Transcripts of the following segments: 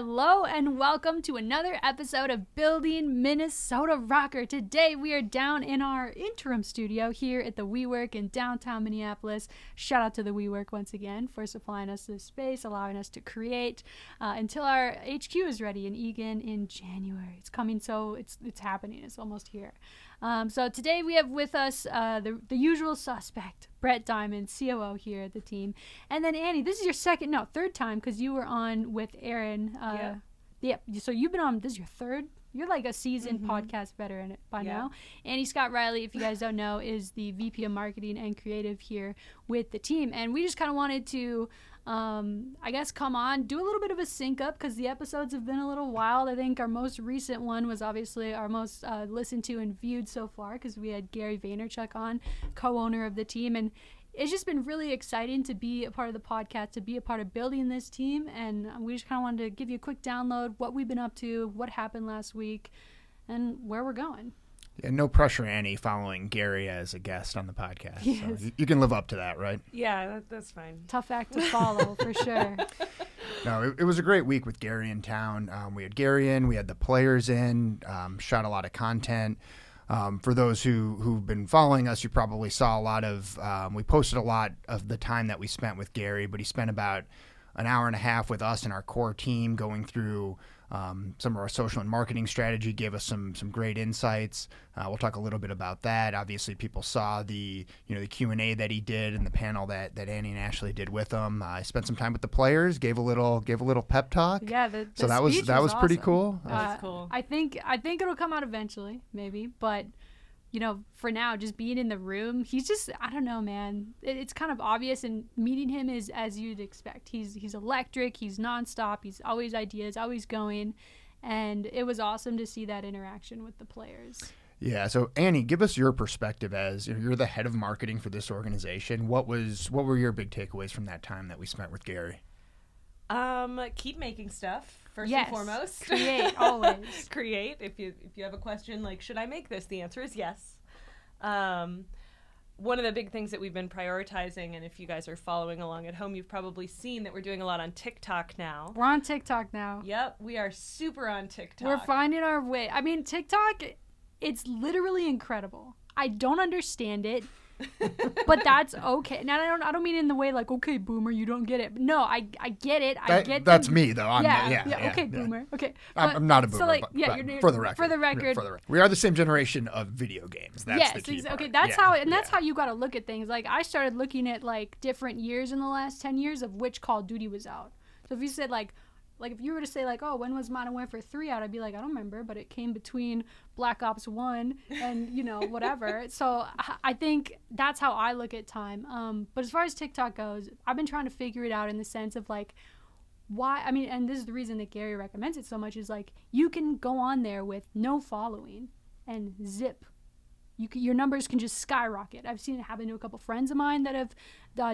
Hello and welcome to another episode of Building Minnesota RØKKR. Today we are down in our interim studio here at the WeWork in downtown Minneapolis. Shout out to the WeWork once again for supplying us this space, allowing us to create until our HQ is ready in Eagan in January. It's coming, so it's happening. It's almost here. So today we have with us the usual suspect, Brett Diamond, COO here at the team. And then Annie, this is your third time because you were on with Aaron. So you've been on, this is your third? You're like a seasoned podcast veteran by now. Annie Scott Riley, if you guys don't know, is the VP of Marketing and Creative here with the team. And we just kind of wanted to, come on, do a little bit of a sync up because the episodes have been a little wild. I think our most recent one was obviously our most listened to and viewed so far because we had Gary Vaynerchuk on, co-owner of the team. And it's just been really exciting to be a part of the podcast, to be a part of building this team. And we just kind of wanted to give you a quick download, what we've been up to, what happened last week, and where we're going. Yeah, no pressure, Annie, following Gary as a guest on the podcast. Yes. So you can live up to that, right? Yeah, that's fine. Tough act to follow, for sure. No, it was a great week with Gary in town. We had Gary in, we had the players in, shot a lot of content. For those who've been following us, you probably saw a lot of, we posted a lot of the time that we spent with Gary, but he spent about an hour and a half with us and our core team going through some of our social and marketing strategy, gave us some great insights. We'll talk a little bit about that. Obviously, people saw the Q&A that he did and the panel that Annie and Ashley did with him. I spent some time with the players, gave a little pep talk. Yeah, so that was awesome. pretty cool. That's cool. I think it'll come out eventually, maybe, but for now, just being in the room, he's just, I don't know, man. It's kind of obvious, and meeting him is as you'd expect. He's electric, he's nonstop, he's always ideas, always going, and it was awesome to see that interaction with the players. Yeah, so Annie, give us your perspective as you're the head of marketing for this organization. What were your big takeaways from that time that we spent with Gary? Keep making stuff first and foremost. Create always. Create. If you have a question like, should I make this? The answer is yes. One of the big things that we've been prioritizing, and if you guys are following along at home, you've probably seen that we're doing a lot on TikTok now. We're on TikTok now. Yep, we are super on TikTok. We're finding our way. I mean, TikTok, it's literally incredible. I don't understand it. But that's okay. Now I don't mean in the way like, okay, boomer, you don't get it. No, I get it. That's me though. Okay, boomer. Okay, I'm not a boomer. So like, but for the record. For the record, we are the same generation of video games. That's the key part. Okay, that's how you got to look at things. Like I started looking at like different years in the last 10 years of which Call of Duty was out. So if you said like if you were to say like, oh, when was Modern Warfare 3 out? I'd be like, I don't remember, but it came between Black Ops 1 and, whatever. So I think that's how I look at time. But as far as TikTok goes, I've been trying to figure it out in the sense of like, why, and this is the reason that Gary recommends it so much is like, you can go on there with no following and zip. Your numbers can just skyrocket. I've seen it happen to a couple friends of mine that have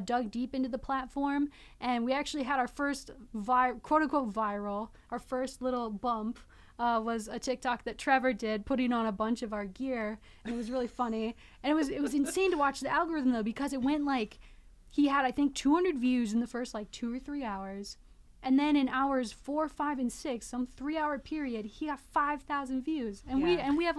dug deep into the platform, and we actually had our first quote-unquote viral, our first little bump was a TikTok that Trevor did putting on a bunch of our gear, and it was really funny. And it was insane to watch the algorithm, though, because it went like, he had, I think, 200 views in the first, 2 or 3 hours. And then in hours 4, 5, and 6, some 3-hour period, he got 5,000 views. And we have,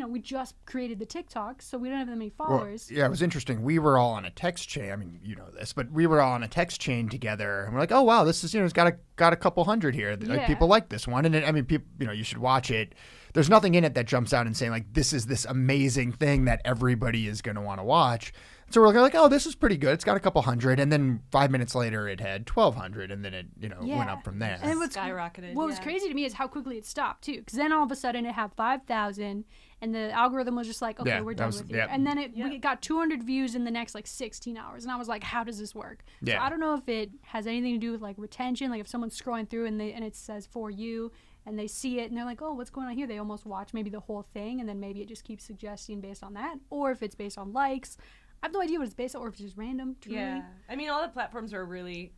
we just created the TikTok, so we don't have that many followers. Well, yeah, it was interesting. We were all on a text chain. I mean, you know this, but we were all on a text chain together, and we're like, oh wow, this is it's got a couple hundred here. Like, people like this one, and people, you should watch it. There's nothing in it that jumps out and saying like this is this amazing thing that everybody is going to want to watch. So we're like, oh, this is pretty good. It's got a couple hundred, and then 5 minutes later, it had 1,200, and then it, went up from there. And skyrocketed. What was crazy to me is how quickly it stopped too, because then all of a sudden it had 5,000, and the algorithm was just like, okay, we're done with you. And then it got 200 views in the next 16 hours, and I was like, how does this work? So I don't know if it has anything to do with retention, like if someone's scrolling through and it says for you, and they see it and they're like, oh, what's going on here? They almost watch maybe the whole thing, and then maybe it just keeps suggesting based on that, or if it's based on likes. I have no idea what it's based on, or if it's just random. Truly. Yeah. All the platforms are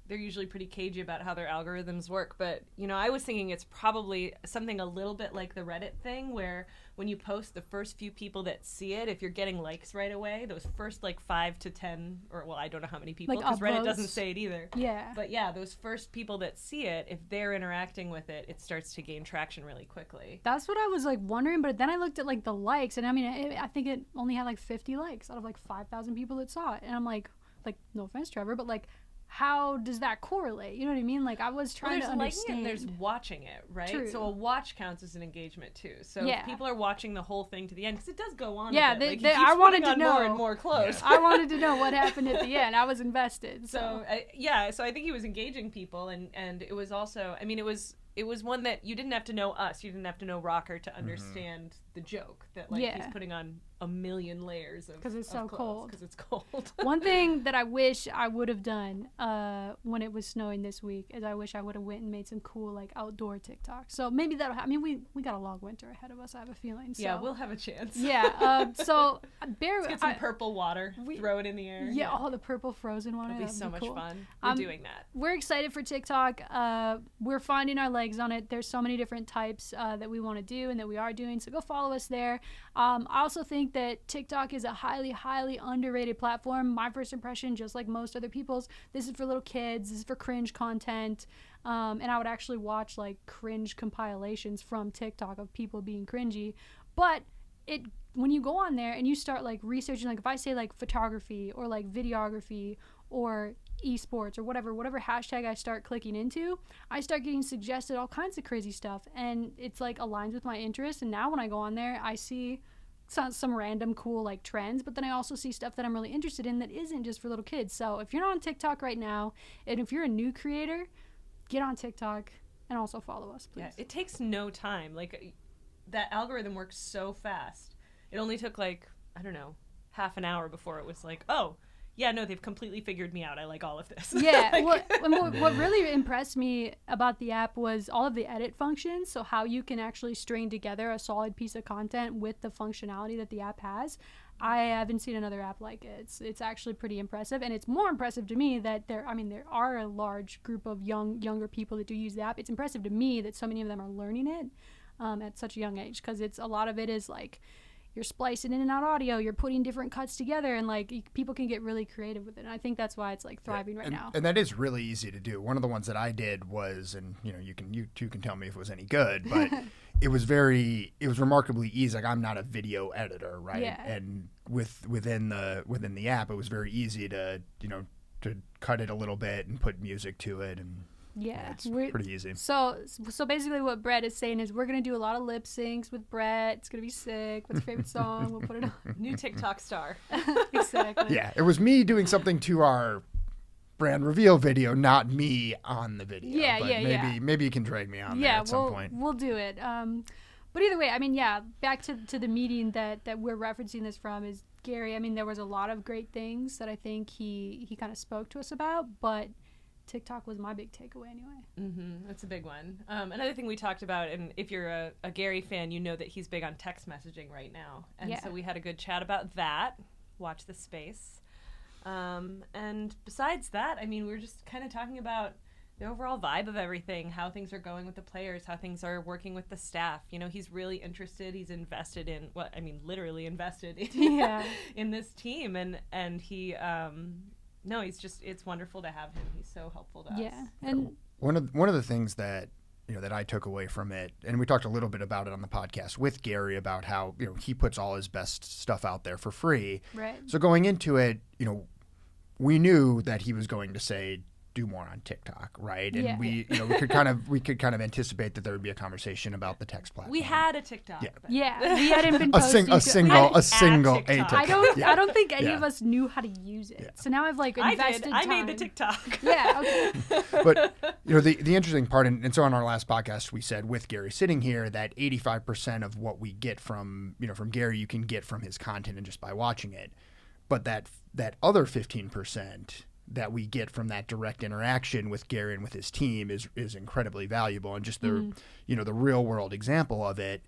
they're usually pretty cagey about how their algorithms work. But, I was thinking it's probably something a little bit like the Reddit thing where when you post, the first few people that see it, if you're getting likes right away, those first like 5 to 10, or well, I don't know how many people, because Reddit doesn't say it either. Yeah. But yeah, those first people that see it, if they're interacting with it, it starts to gain traction really quickly. That's what I was like wondering, but then I looked at like the likes, and I mean, I think it only had like 50 likes out of like 5,000 people that saw it, and I'm like, no offense, Trevor, but like, how does that correlate? You know what I mean? Like, I was trying to understand. There's watching it, right? True. So a watch counts as an engagement too. So if people are watching the whole thing to the end, because it does go on. Yeah, a bit. I wanted to know more and more close. I wanted to know what happened at the end. I was invested. So so I think he was engaging people, and it was also, I mean, it was one that you didn't have to know us. You didn't have to know RØKKR to understand the joke that he's putting on a million layers of because it's so cold. Because it's cold. One thing that I wish I would have done when it was snowing this week is I wish I would have went and made some cool like outdoor TikTok. So maybe that'll happen. I mean, we got a long winter ahead of us, I have a feeling. So. Yeah, we'll have a chance. Yeah. So let's get some purple water, throw it in the air. Yeah, all the purple frozen water. It'll be so much fun. We're doing that. We're excited for TikTok. We're finding our legs on it. There's so many different types that we want to do and that we are doing. So go follow us there. I also think that TikTok is a highly, highly underrated platform. My first impression, just like most other people's, this is for little kids. This is for cringe content. And I would actually watch like cringe compilations from TikTok of people being cringy. But when you go on there and you start like researching, like if I say like photography or like videography or esports or whatever hashtag I start clicking into, I start getting suggested all kinds of crazy stuff, and it's like aligns with my interests. And now when I go on there, I see some random cool like trends, but then I also see stuff that I'm really interested in that isn't just for little kids. So if you're not on TikTok right now, and if you're a new creator, get on TikTok and also follow us, please. Yeah, it takes no time. Like, that algorithm works so fast. It only took like, I don't know, half an hour before it was like, oh, yeah, no, they've completely figured me out. I like all of this. Yeah, what really impressed me about the app was all of the edit functions. So how you can actually string together a solid piece of content with the functionality that the app has. I haven't seen another app like it. It's actually pretty impressive, and it's more impressive to me that there are a large group of younger people that do use the app. It's impressive to me that so many of them are learning it at such a young age, because a lot of it is like, you're splicing in and out audio, you're putting different cuts together, and like people can get really creative with it. And I think that's why it's like thriving right now. And that is really easy to do. One of the ones that I did was, and you two can tell me if it was any good, but it was remarkably easy. Like, I'm not a video editor, right? Yeah. And within the app, it was very easy to cut it a little bit and put music to it, and yeah, it's pretty easy. So basically what Brett is saying is we're going to do a lot of lip syncs with Brett. It's going to be sick. What's your favorite song? We'll put it on. New TikTok star. Exactly. Yeah, it was me doing something to our brand reveal video, not me on the video. Yeah, but maybe you can drag me on there at some point. We'll do it. But either way, I mean, yeah, back to the meeting that we're referencing this from is Gary. I mean, there was a lot of great things that I think he kind of spoke to us about, but TikTok was my big takeaway anyway. Mm-hmm. That's a big one. Another thing we talked about, and if you're a Gary fan, you know that he's big on text messaging right now. And so we had a good chat about that. Watch this space. And besides that, I mean, we were just kind of talking about the overall vibe of everything, how things are going with the players, how things are working with the staff. He's really interested. He's invested in literally invested in, in this team. And he... No, it's wonderful to have him. He's so helpful to us. Yeah. And one of the things that that I took away from it, and we talked a little bit about it on the podcast with Gary about how he puts all his best stuff out there for free. Right. So going into it, we knew that he was going to say, do more on TikTok, right? And we could kind of anticipate that there would be a conversation about the text platform. We had a TikTok. Yeah, we hadn't been posting a single TikTok. I don't think any of us knew how to use it. Yeah. So now I've invested time. I made the TikTok. Yeah, okay. But the interesting part, and so on our last podcast we said with Gary sitting here that 85% of what we get from Gary you can get from his content and just by watching it, but that other 15% that we get from that direct interaction with Gary and with his team is incredibly valuable. And just the the real world example of it.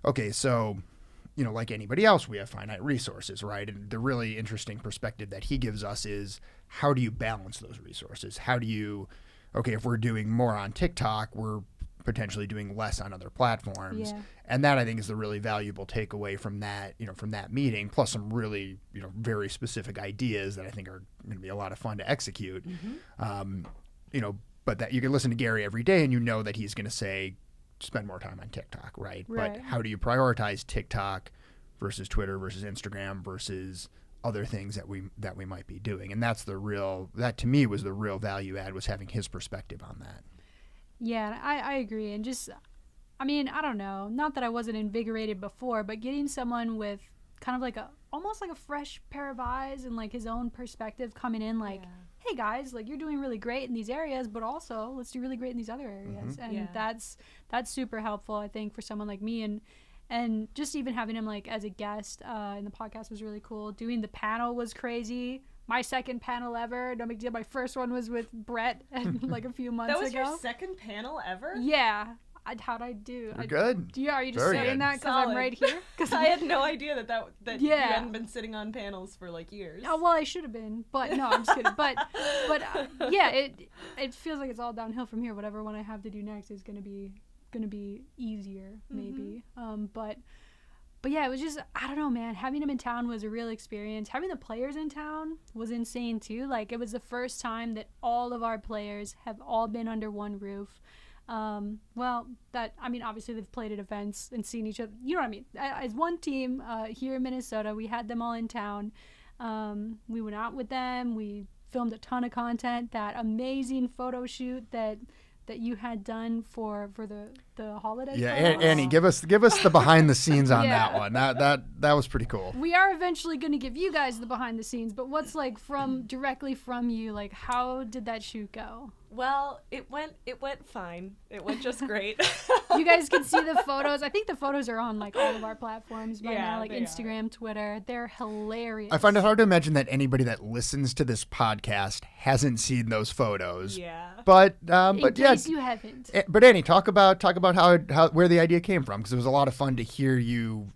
Okay, so like anybody else, we have finite resources, right? And the really interesting perspective that he gives us is, how do you balance those resources? How do you, if we're doing more on TikTok, we're potentially doing less on other platforms. Yeah. And that, I think, is the really valuable takeaway from that, from that meeting, plus some really, very specific ideas that I think are going to be a lot of fun to execute. But that you can listen to Gary every day and that he's going to say, spend more time on TikTok, right? But how do you prioritize TikTok versus Twitter versus Instagram versus other things that we might be doing? And that to me was the real value add, was having his perspective on that. Yeah, I agree. And just, I don't know, not that I wasn't invigorated before, but getting someone with kind of like almost like a fresh pair of eyes and like his own perspective coming in, like, hey guys, like you're doing really great in these areas, but also let's do really great in these other areas. And that's super helpful, I think, for someone like me. And just even having him like as a guest in the podcast was really cool. Doing the panel was crazy. My second panel ever. No big deal. My first one was with Brett like a few months ago. That was your second panel ever? Yeah. How'd I do? You're good. Yeah, are you just Very saying good. that because I'm right here? Because I had no idea that you hadn't been sitting on panels for like years. Oh, well, I should have been, but no, I'm just kidding. But yeah, it feels like it's all downhill from here. Whatever one I have to do next is gonna be easier, maybe. But yeah, it was just, I don't know, man. Having him in town was a real experience. Having the players in town was insane too. Like, it was the first time that all of our players have all been under one roof. Obviously they've played at events and seen each other. You know what I mean? As one team here in Minnesota, we had them all in town. We went out with them. We filmed a ton of content. That amazing photo shoot that you had done for the holiday. Yeah, photos. Annie, give us the behind the scenes on that one. That was pretty cool. We are eventually going to give you guys the behind the scenes, but what's like directly from you? Like, how did that shoot go? Well, it went fine. It went just great. You guys can see the photos. I think the photos are on like all of our platforms by now, like Instagram, Twitter. They're hilarious. I find it hard to imagine that anybody that listens to this podcast hasn't seen those photos. Yeah. But in case you haven't. But Annie, talk about how where the idea came from, because it was a lot of fun to hear you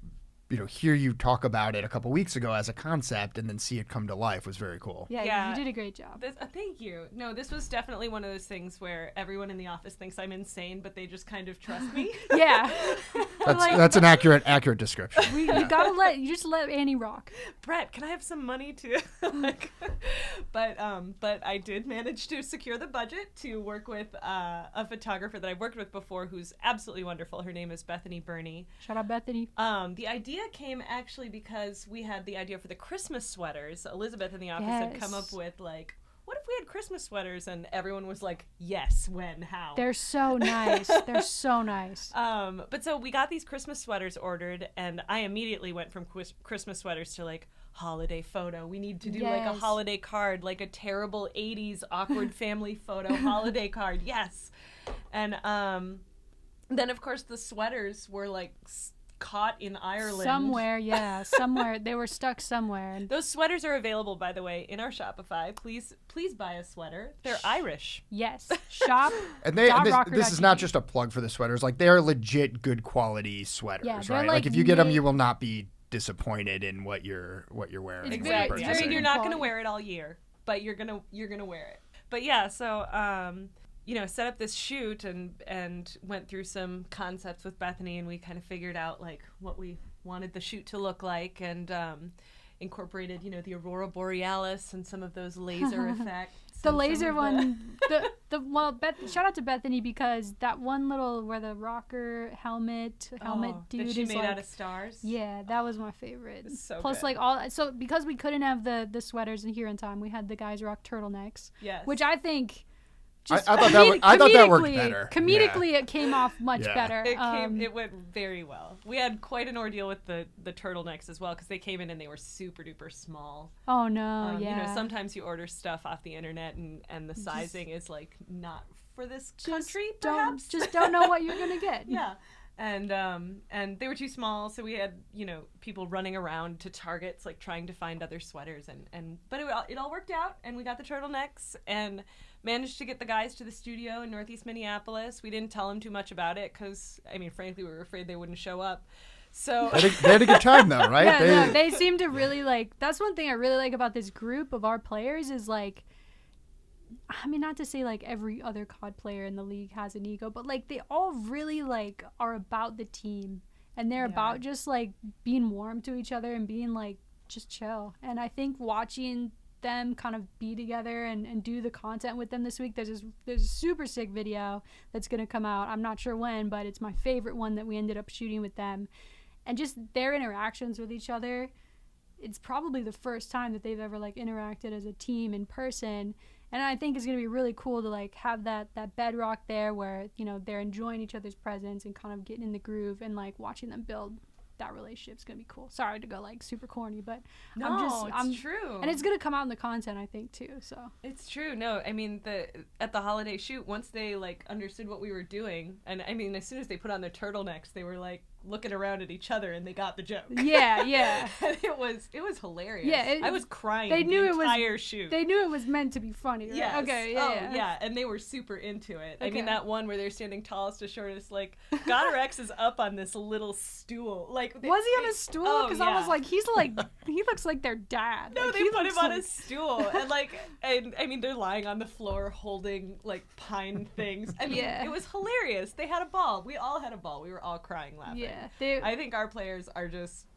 talk about it a couple weeks ago as a concept and then see it come to life. Was very cool. Yeah, you did a great job. Thank you. No, this was definitely one of those things where everyone in the office thinks I'm insane, but they just kind of trust me. Yeah. That's an accurate description. You gotta let Annie rock. Brett, can I have some money to but I did manage to secure the budget to work with a photographer that I've worked with before who's absolutely wonderful. Her name is Bethany Burney. Shout out Bethany. The idea came actually because we had the idea for the Christmas sweaters. Elizabeth in the office had come up with like, what if we had Christmas sweaters? And everyone was like, yes, when, how? They're so nice. They're so nice. But so we got these Christmas sweaters ordered, and I immediately went from Christmas sweaters to like holiday photo. We need to do like a holiday card, like a terrible 80s awkward family photo holiday card. Yes. And then of course the sweaters were like caught in Ireland. Somewhere. They were stuck somewhere. Those sweaters are available, by the way, in our Shopify. Please buy a sweater. They're Irish. Yes. Shop. And this is not just a plug for the sweaters. Like, they are legit good quality sweaters, right? Like if you get them, you will not be disappointed in what you're wearing. Exactly. I mean, you're not going to wear it all year, but you're gonna wear it. But yeah, so set up this shoot and went through some concepts with Bethany, and we kind of figured out like what we wanted the shoot to look like, and incorporated the aurora borealis and some of those laser effects. The laser one. Shout out to Bethany, because that one little where the RØKKR helmet dude that she is made like, out of stars. Yeah, that was my favorite. It's so Plus, good. because we couldn't have the sweaters in here in time, we had the guys rock turtlenecks. Yes. Which I think. I thought that worked better. Comedically, it came off much better. It went very well. We had quite an ordeal with the turtlenecks as well, because they came in and they were super duper small. Oh no! Sometimes you order stuff off the internet and the sizing is like not for this country. Perhaps just don't know what you're gonna get. Yeah. And they were too small, so we had people running around to Targets like trying to find other sweaters, but it all worked out, and we got the turtlenecks and managed to get the guys to the studio in Northeast Minneapolis. We didn't tell them too much about it because, frankly, we were afraid they wouldn't show up. So they had a good time though, right? They seem to really like. That's one thing I really like about this group of our players is like, I mean, not to say like every other COD player in the league has an ego, but like they all really like are about the team, and they're about just like being warm to each other and being like just chill. And I think watching them kind of be together and do the content with them this week, there's a super sick video that's going to come out. I'm not sure when, but it's my favorite one that we ended up shooting with them. And just their interactions with each other, it's probably the first time that they've ever like interacted as a team in person. And I think it's going to be really cool to like have that bedrock there where, you know, they're enjoying each other's presence and kind of getting in the groove, and like watching them build that relationship's going to be cool. Sorry to go like super corny, but it's true. And it's going to come out in the content, I think, too. So it's true. No, I mean, at the holiday shoot, once they like understood what we were doing, and I mean, as soon as they put on their turtlenecks, they were like looking around at each other and they got the joke. Yeah. And it was hilarious. Yeah, I was crying they knew the entire shoot. They knew it was meant to be funny, right? Yes. Okay, yeah, and they were super into it. Okay. I mean, that one where they're standing tallest to shortest, like, Goddard X is up on this little stool. Like, was he on a stool? Because I was like, he looks like their dad. No, like, they put him on a stool, and I mean, they're lying on the floor holding like pine things. I mean, it was hilarious. They had a ball. We all had a ball. We were all crying laughing. Yeah, I think our players are just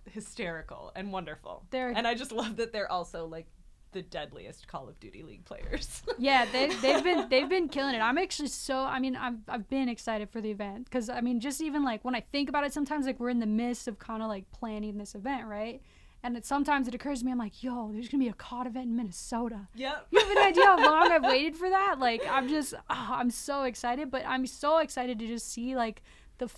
hysterical and wonderful. And I just love that they're also like the deadliest Call of Duty League players. Yeah, they've been killing it. I'm actually I've been excited for the event, because I mean, just even like when I think about it, sometimes like we're in the midst of kind of like planning this event, right? And sometimes it occurs to me, I'm like, yo, there's gonna be a COD event in Minnesota. Yep. You have an idea how long I've waited for that? Like, I'm so excited, but I'm so excited to just see like the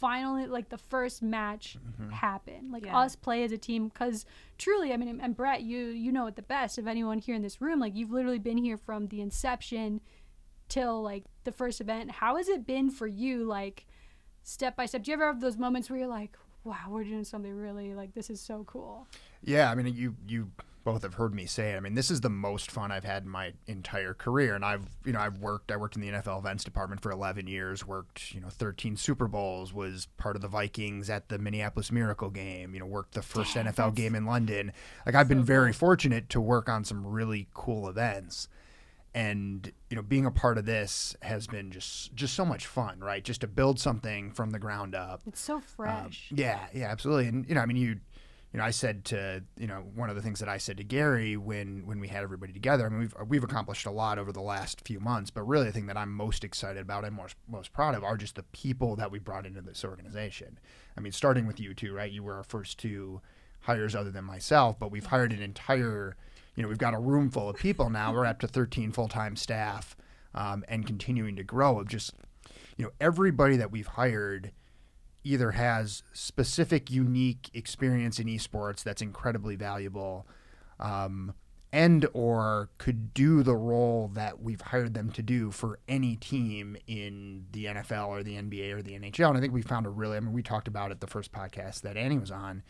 first match happen, like us play as a team, because truly, I mean, and Brett, you know it the best of anyone here in this room, like you've literally been here from the inception till like the first event. How has it been for you, like step by step? Do you ever have those moments where you're like, wow, we're doing something really, like, this is so cool? Yeah, I mean, you both have heard me say it. I mean, this is the most fun I've had in my entire career, and I worked in the NFL events department for 11 years, worked 13 Super Bowls, was part of the Vikings at the Minneapolis Miracle game, worked the first NFL game in London. Like, I've been very fortunate to work on some really cool events, and being a part of this has been just so much fun, right? Just to build something from the ground up. It's so fresh. Yeah, absolutely. And I mean, I said to, one of the things that I said to Gary when we had everybody together, I mean, we've accomplished a lot over the last few months, but really the thing that I'm most excited about and most proud of are just the people that we brought into this organization. I mean, starting with you two, right? You were our first two hires other than myself, but we've hired an entire, we've got a room full of people now. We're up to 13 full-time staff, and continuing to grow of just, everybody that we've hired either has specific, unique experience in esports that's incredibly valuable, and or could do the role that we've hired them to do for any team in the NFL or the NBA or the NHL. And I think we found we talked about it the first podcast that Annie was on.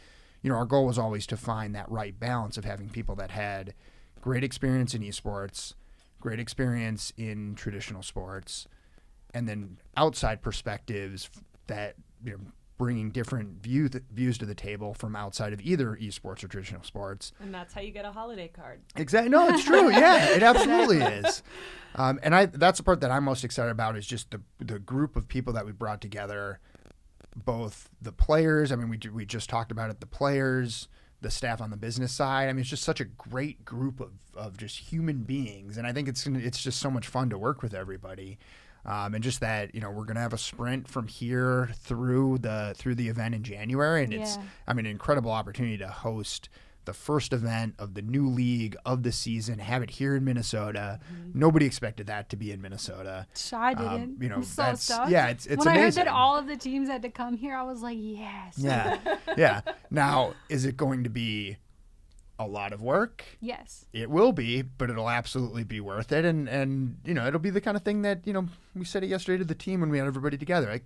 Our goal was always to find that right balance of having people that had great experience in esports, great experience in traditional sports, and then outside perspectives that, bringing different views to the table from outside of either esports or traditional sports. And that's how you get a holiday card. Exactly. No, it's true. Yeah, it absolutely is. And that's the part that I'm most excited about, is just the group of people that we brought together, both the players. I mean, we just talked about it, the players, the staff on the business side. I mean, it's just such a great group of just human beings. And I think it's just so much fun to work with everybody. And just that, we're going to have a sprint from here through the event in January. And it's, I mean, an incredible opportunity to host the first event of the new league of the season, have it here in Minnesota. Nobody expected that to be in Minnesota. I didn't. I'm so stoked. Yeah, it's when amazing. I heard that all of the teams had to come here, I was like, yes. Yeah. Now, is it going to be a lot of work? Yes. It will be, but it'll absolutely be worth it. And it'll be the kind of thing that, we said it yesterday to the team when we had everybody together. Like,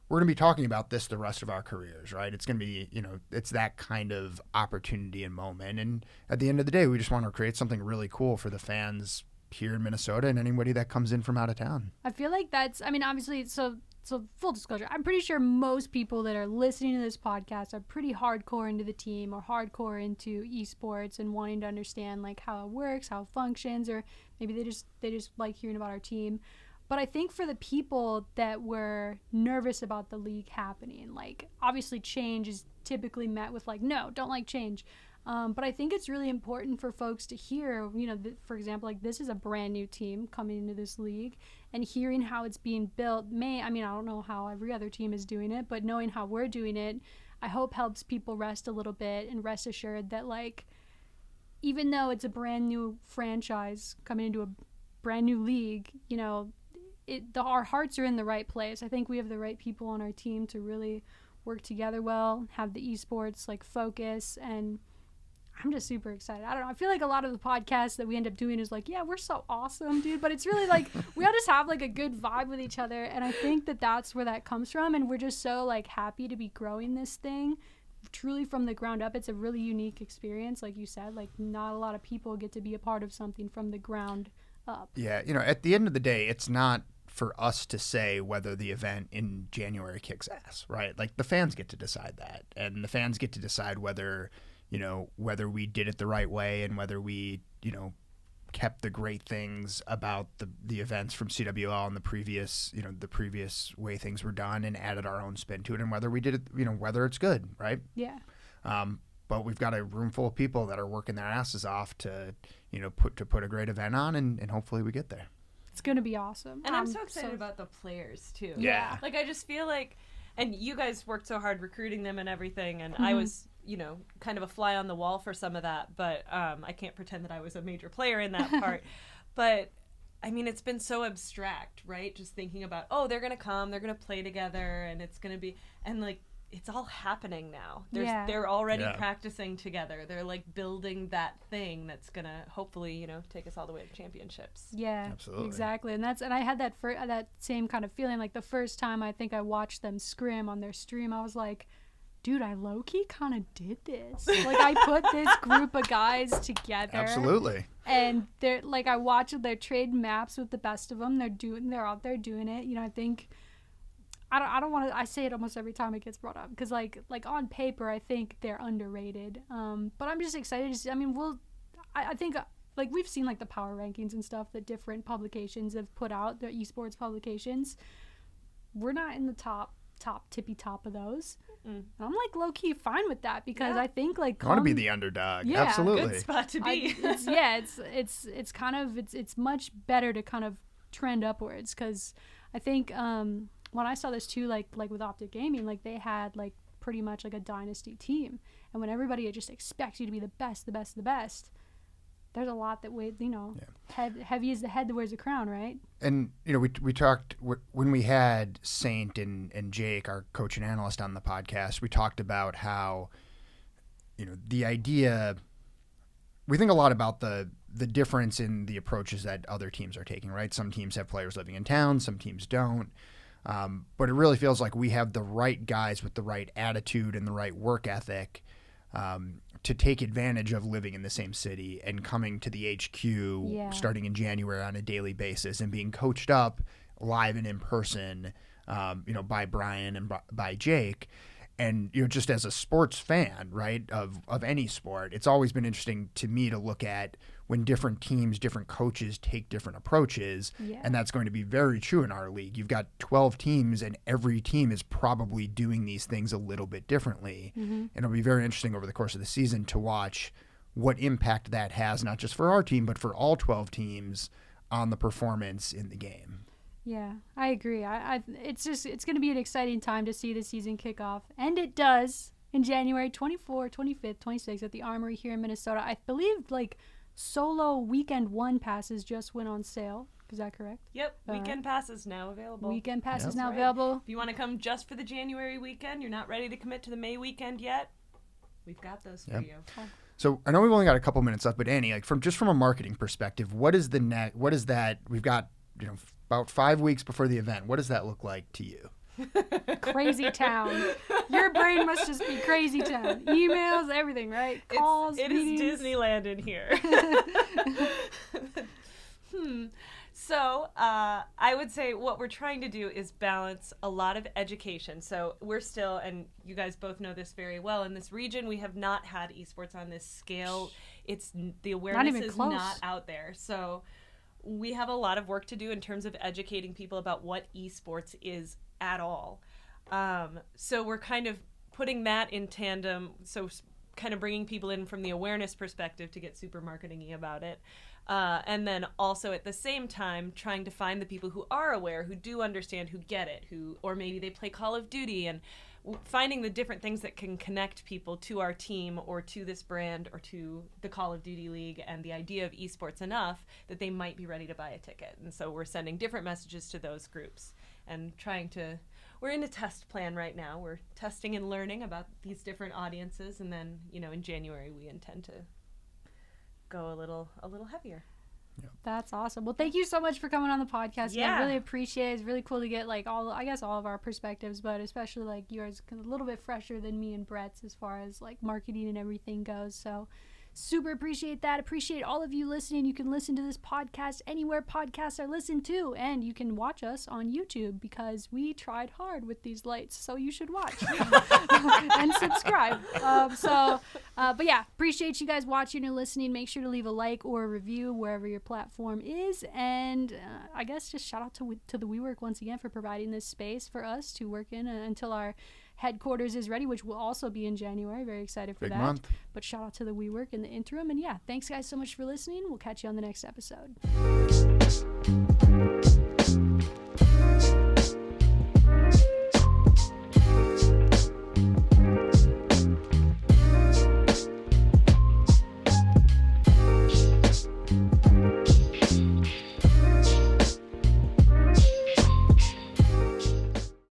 we're going to be talking about this the rest of our careers, right? It's going to be, it's that kind of opportunity and moment. And at the end of the day, we just want to create something really cool for the fans here in Minnesota and anybody that comes in from out of town. I feel like that's, I mean, obviously, so so full disclosure, I'm pretty sure most people that are listening to this podcast are pretty hardcore into the team or hardcore into esports and wanting to understand like how it works, how it functions, or maybe they just like hearing about our team. But I think for the people that were nervous about the league happening, like obviously change is typically met with like, no, don't like change. But I think it's really important for folks to hear, you know, for example, like this is a brand new team coming into this league, and hearing how it's being built I don't know how every other team is doing it, but knowing how we're doing it, I hope helps people rest a little bit and rest assured that like, even though it's a brand new franchise coming into a brand new league, you know, our hearts are in the right place. I think we have the right people on our team to really work together well, have the esports like focus, and I'm just super excited. I don't know. I feel like a lot of the podcasts that we end up doing is like, yeah, we're so awesome, dude. But it's really like we all just have like a good vibe with each other. And I think that that's where that comes from. And we're just so like happy to be growing this thing truly from the ground up. It's a really unique experience. Like you said, like not a lot of people get to be a part of something from the ground up. Yeah. You know, at the end of the day, it's not for us to say whether the event in January kicks ass, right? Like the fans get to decide that. And the fans get to decide whether we did it the right way and whether we, you know, kept the great things about the events from CWL and the previous way things were done and added our own spin to it, and whether we did it, you know, whether it's good, right? Yeah. But we've got a room full of people that are working their asses off to, you know, put a great event on, and hopefully we get there. It's going to be awesome. And I'm so excited about the players, too. Yeah. Like, I just feel like, and you guys worked so hard recruiting them and everything, and I was, you know, kind of a fly on the wall for some of that, but I can't pretend that I was a major player in that part. But, I mean, it's been so abstract, right? Just thinking about, oh, they're going to come, they're going to play together, and it's going to be, and, like, it's all happening now. They're already practicing together. They're like building that thing that's gonna hopefully, you know, take us all the way to championships. Yeah, absolutely, exactly. And I had that same kind of feeling. Like the first time I think I watched them scrim on their stream, I was like, dude, I low-key kind of did this. Like I put this group of guys together. Absolutely. And they're like, I watched their trade maps with the best of them. They're out there doing it. You know, I think. I don't want to. I say it almost every time it gets brought up because like on paper I think they're underrated. But I'm just excited to see. I mean, I think like we've seen like the power rankings and stuff that different publications have put out. Their esports publications. We're not in the top tippy top of those. And I'm like low key fine with that because I think like I want to be the underdog. Yeah, absolutely. Good spot to be. It's kind of it's much better to kind of trend upwards because I think. When I saw this too, like with Optic Gaming, like they had like pretty much like a dynasty team, and when everybody just expects you to be the best, there's a lot that weighs, you know, heavy is the head that wears the crown, right? And you know, we talked when we had Saint and Jake, our coach and analyst, on the podcast. We talked about how, you know, the idea. We think a lot about the difference in the approaches that other teams are taking, right? Some teams have players living in town, some teams don't. But it really feels like we have the right guys with the right attitude and the right work ethic to take advantage of living in the same city and coming to the HQ starting in January on a daily basis and being coached up live and in person, you know, by Brian and by Jake. And, you know, just as a sports fan, right, of any sport, it's always been interesting to me to look at when different teams, different coaches take different approaches. Yeah. And that's going to be very true in our league. You've got 12 teams, and every team is probably doing these things a little bit differently. Mm-hmm. And it'll be very interesting over the course of the season to watch what impact that has, not just for our team, but for all 12 teams on the performance in the game. Yeah, I agree. It's going to be an exciting time to see the season kick off. And it does in January 24th, 25th, 26th at the Armory here in Minnesota. I believe like solo weekend one passes just went on sale. Is that correct? Yep. Weekend passes now available. Weekend passes now available. If you want to come just for the January weekend, you're not ready to commit to the May weekend yet, we've got those for you. Okay. So I know we've only got a couple minutes left, but Annie, like from a marketing perspective, what is that? We've got, you know, about 5 weeks before the event. What does that look like to you? Crazy town. Your brain must just be crazy town. Emails, everything, right? Calls, It meetings. is Disneyland in here. So I would say what we're trying to do is balance a lot of education. So we're still, and you guys both know this very well, in this region we have not had esports on this scale. The awareness is not out there. So we have a lot of work to do in terms of educating people about what esports is at all. So we're kind of putting that in tandem, so kind of bringing people in from the awareness perspective to get super marketing-y about it. And then also at the same time trying to find the people who are aware, who do understand, who get it, or maybe they play Call of Duty, and finding the different things that can connect people to our team or to this brand or to the Call of Duty League and the idea of esports enough that they might be ready to buy a ticket. And so we're sending different messages to those groups and we're in a test plan right now. We're testing and learning about these different audiences, and then, in January we intend to go a little heavier. Yep. That's awesome. Well, thank you so much for coming on the podcast. Yeah. I really appreciate it. It's really cool to get all of our perspectives, but especially yours, a little bit fresher than me and Brett's as far as marketing and everything goes. So super appreciate that. Appreciate all of you listening. You can listen to this podcast anywhere podcasts are listened to, and you can watch us on YouTube because we tried hard with these lights, so you should watch and subscribe. But yeah, appreciate you guys watching or listening. Make sure to leave a like or a review wherever your platform is, and I guess just shout out to the WeWork once again for providing this space for us to work in until our headquarters is ready, which will also be in January. Very excited for that. Month. But shout out to the WeWork in the interim. And yeah, thanks guys so much for listening. We'll catch you on the next episode.